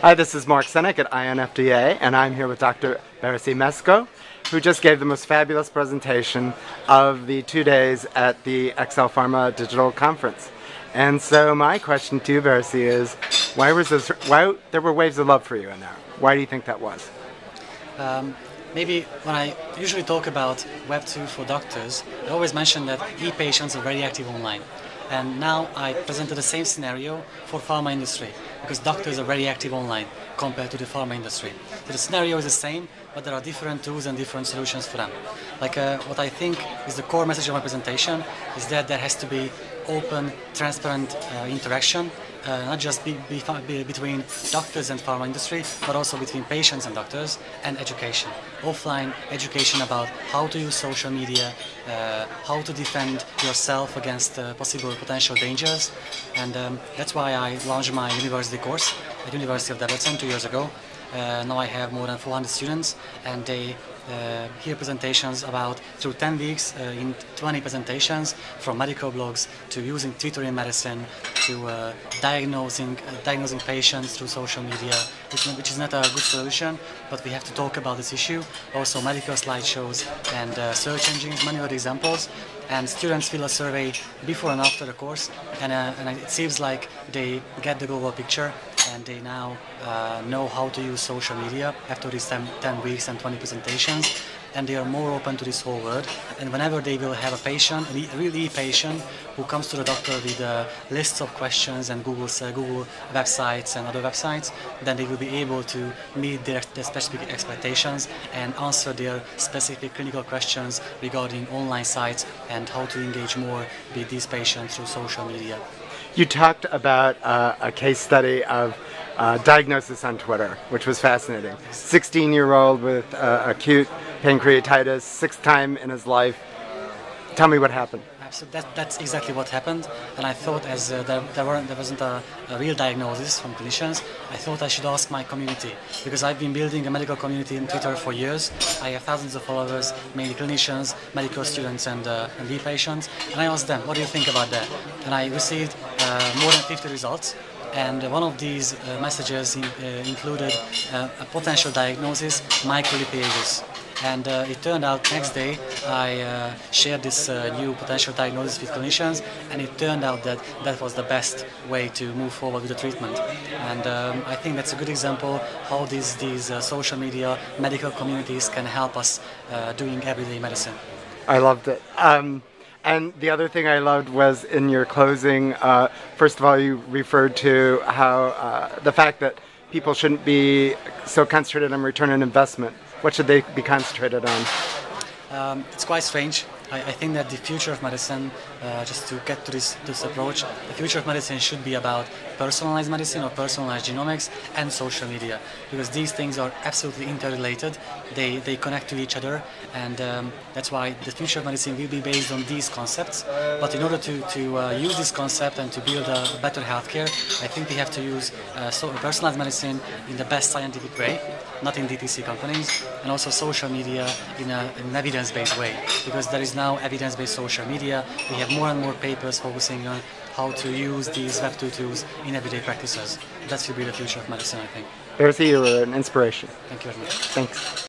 Hi, this is Mark Senek at INFDA, and I'm here with Dr. Bertalan Mesko, who just gave the most fabulous presentation of the 2 days at the XL Pharma Digital Conference. And so my question to you, Berci, is why there were waves of love for you in there? Why do you think that was? Maybe when I usually talk about Web 2 for doctors, I always mention that e-patients are very active online. And now I presented the same scenario for pharma industry, because doctors are very active online compared to the pharma industry. So the scenario is the same, but there are different tools and different solutions for them. Like what I think is the core message of my presentation is that there has to be open, transparent interaction, not just between doctors and pharma industry, but also between patients and doctors, and education. Offline education about how to use social media, how to defend yourself against possible potential dangers. And that's why I launched my university course at University of Debrecen 2 years ago. Now I have more than 400 students, and they hear presentations about, through 10 weeks, in 20 presentations, from medical blogs to using Twitter in medicine to diagnosing patients through social media, which is not a good solution, but we have to talk about this issue. Also medical slideshows and search engines, many other examples. And students fill a survey before and after the course, and it seems like they get the global picture, and they now know how to use social media after these 10 weeks and 20 presentations, and they are more open to this whole world. And whenever they will have a patient, a real e-patient, who comes to the doctor with lists of questions and Google websites and other websites, then they will be able to meet their specific expectations and answer their specific clinical questions regarding online sites and how to engage more with these patients through social media. You talked about a case study of diagnosis on Twitter, which was fascinating. 16-year-old with acute pancreatitis, 6th time in his life. Tell me what happened. So that's exactly what happened, and I thought, as there wasn't a real diagnosis from clinicians, I thought I should ask my community, because I've been building a medical community in Twitter for years. I have thousands of followers, mainly clinicians, medical students and e-patients, and I asked them, what do you think about that? And I received more than 50 results. And one of these messages included a potential diagnosis, microlipiasis. And it turned out next day I shared this new potential diagnosis with clinicians, and it turned out that that was the best way to move forward with the treatment. And I think that's a good example how these social media medical communities can help us doing everyday medicine. I loved it. And the other thing I loved was in your closing, first of all, you referred to how the fact that people shouldn't be so concentrated on return on investment. What should they be concentrated on? It's quite strange. I think that the future of medicine, just to get to this approach, the future of medicine should be about personalized medicine or personalized genomics and social media, because these things are absolutely interrelated. They connect to each other, and that's why the future of medicine will be based on these concepts. But in order to use this concept and to build a better healthcare, I think we have to use personalized medicine in the best scientific way, not in DTC companies, and also social media in an evidence-based way, because there is now evidence-based social media. We have more and more papers focusing on how to use these Web 2 tools in everyday practices. That should be the future of medicine, I think. Berci, you were an inspiration. Thank you very much. Thanks.